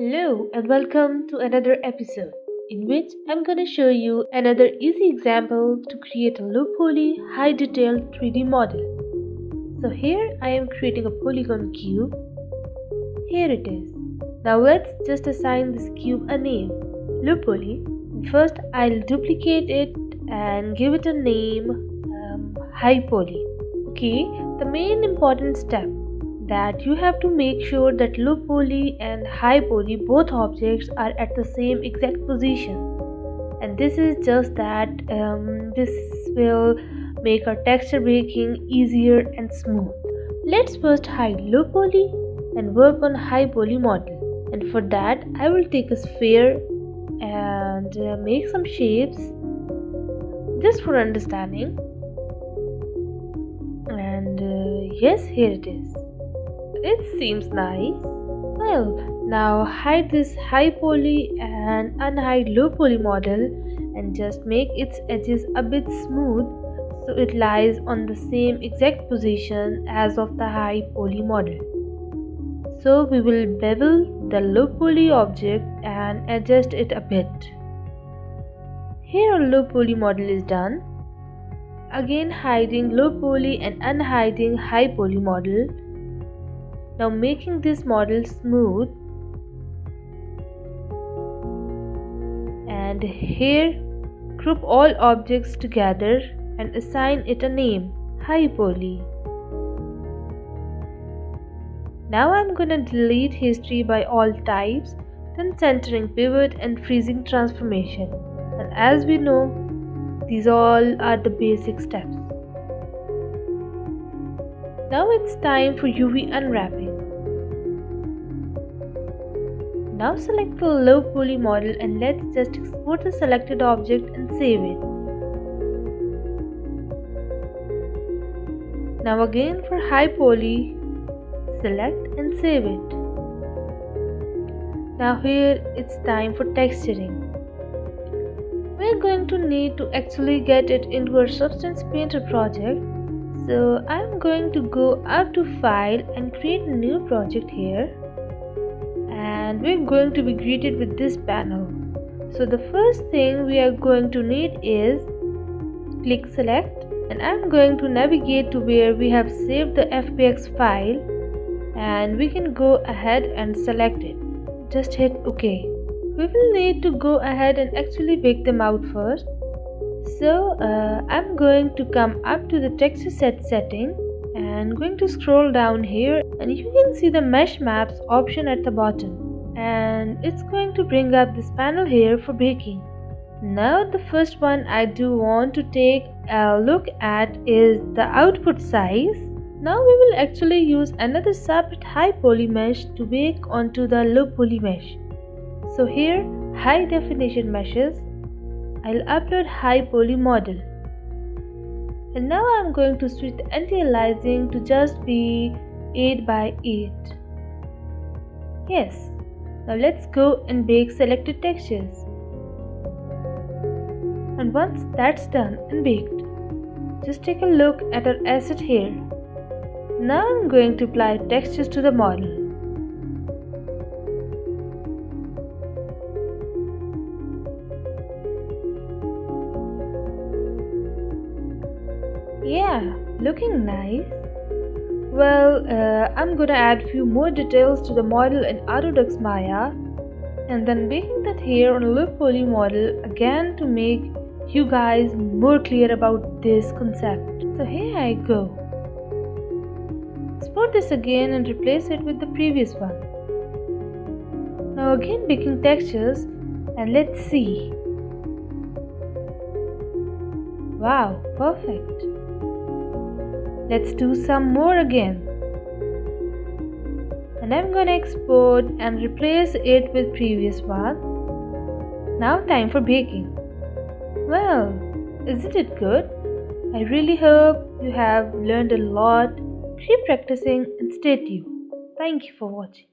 Hello and welcome to another episode in which I'm going to show you another easy example to create a low-poly, high-detailed 3D model. So here I am creating a polygon cube. Here it is. Now let's just assign this cube a name, low-poly. First I'll duplicate it and give it a name, high-poly. Okay, the main important step that you have to make sure that low poly and high poly both objects are at the same exact position, and this is just that this will make our texture baking easier and smooth. Let's first hide low poly and work on high poly model, and for that I will take a sphere and make some shapes just for understanding. And yes, here it is. It seems nice. Well, now hide this high poly and unhide low poly model and just make its edges a bit smooth so it lies on the same exact position as of the high poly model. So we will bevel the low poly object and adjust it a bit. Here our low poly model is done. Again hiding low poly and unhiding high poly model. Now making this model smooth, and here group all objects together and assign it a name, high poly. Now I'm gonna delete history by all types, then centering pivot and freezing transformation. And as we know, these all are the basic steps. Now it's time for UV unwrapping. Now select the low poly model and let's just export the selected object and save it. Now again for high poly, select and save it. Now here it's time for texturing. We're going to need to actually get it into our Substance Painter project. So I'm going to go up to File and create a new project here, and we're going to be greeted with this panel. So the first thing we are going to need is click select, and I'm going to navigate to where we have saved the FBX file, and we can go ahead and select it. Just hit OK. We will need to go ahead and actually bake them out first. So I'm going to come up to the texture set setting and going to scroll down here, and you can see the mesh maps option at the bottom, and it's going to bring up this panel here for baking. Now the first one I do want to take a look at is the output size. Now we will actually use another separate high poly mesh to bake onto the low poly mesh. So here, high definition meshes, I'll upload high poly model, and now I'm going to switch the anti-aliasing to just be 8 by 8. Yes, now let's go and bake selected textures. And once that's done and baked, just take a look at our asset here. Now I'm going to apply textures to the model. Yeah, looking nice. Well, I'm gonna add few more details to the model in Autodesk Maya, and then baking that here on a low poly model again to make you guys more clear about this concept. So here I go. Export this again and replace it with the previous one. Now again baking textures, and let's see. Wow, perfect. Let's do some more again. And I'm gonna export and replace it with previous one. Now time for baking. Well, isn't it good? I really hope you have learned a lot. Keep practicing and stay tuned. Thank you for watching.